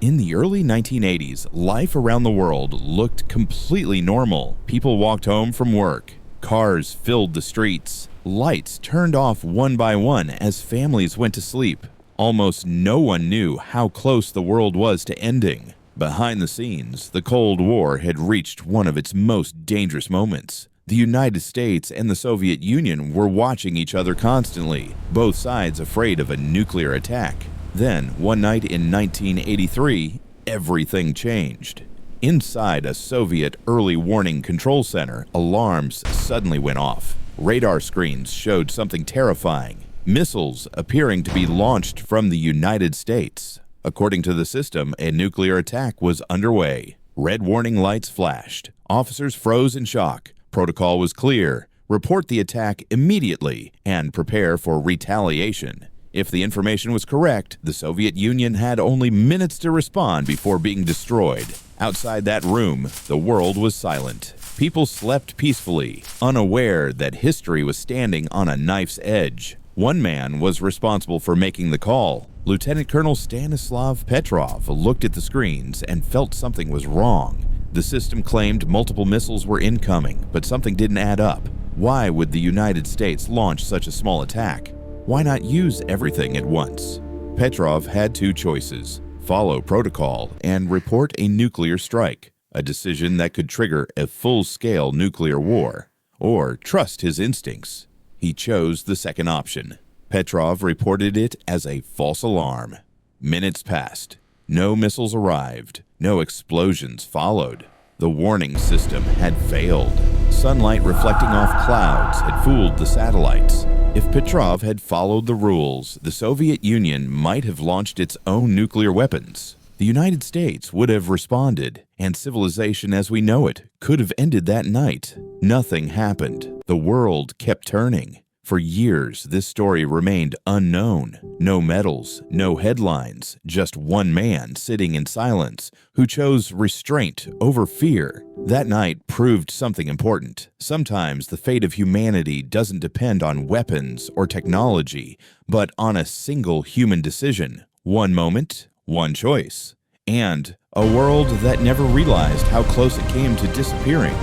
In the early 1980s, life around the world looked completely normal. People walked home from work. Cars filled the streets. Lights turned off one by one as families went to sleep. Almost no one knew how close the world was to ending. Behind the scenes, the Cold War had reached one of its most dangerous moments. The United States and the Soviet Union were watching each other constantly, both sides afraid of a nuclear attack. Then, one night in 1983, everything changed. Inside a Soviet early warning control center, alarms suddenly went off. Radar screens showed something terrifying, missiles appearing to be launched from the United States. According to the system, a nuclear attack was underway. Red warning lights flashed. Officers froze in shock. Protocol was clear: report the attack immediately and prepare for retaliation. If the information was correct, the Soviet Union had only minutes to respond before being destroyed. Outside that room, the world was silent. People slept peacefully, unaware that history was standing on a knife's edge. One man was responsible for making the call. Lieutenant Colonel Stanislav Petrov looked at the screens and felt something was wrong. The system claimed multiple missiles were incoming, but something didn't add up. Why would the United States launch such a small attack? Why not use everything at once? Petrov had two choices: follow protocol and report a nuclear strike, a decision that could trigger a full-scale nuclear war, or trust his instincts. He chose the second option. Petrov reported it as a false alarm. Minutes passed. No missiles arrived. No explosions followed. The warning system had failed. Sunlight reflecting off clouds had fooled the satellites. If Petrov had followed the rules, the Soviet Union might have launched its own nuclear weapons. The United States would have responded, and civilization as we know it could have ended that night. Nothing happened. The world kept turning. For years, this story remained unknown. No medals, no headlines, just one man sitting in silence who chose restraint over fear. That night proved something important. Sometimes the fate of humanity doesn't depend on weapons or technology, but on a single human decision. One moment, one choice. And a world that never realized how close it came to disappearing.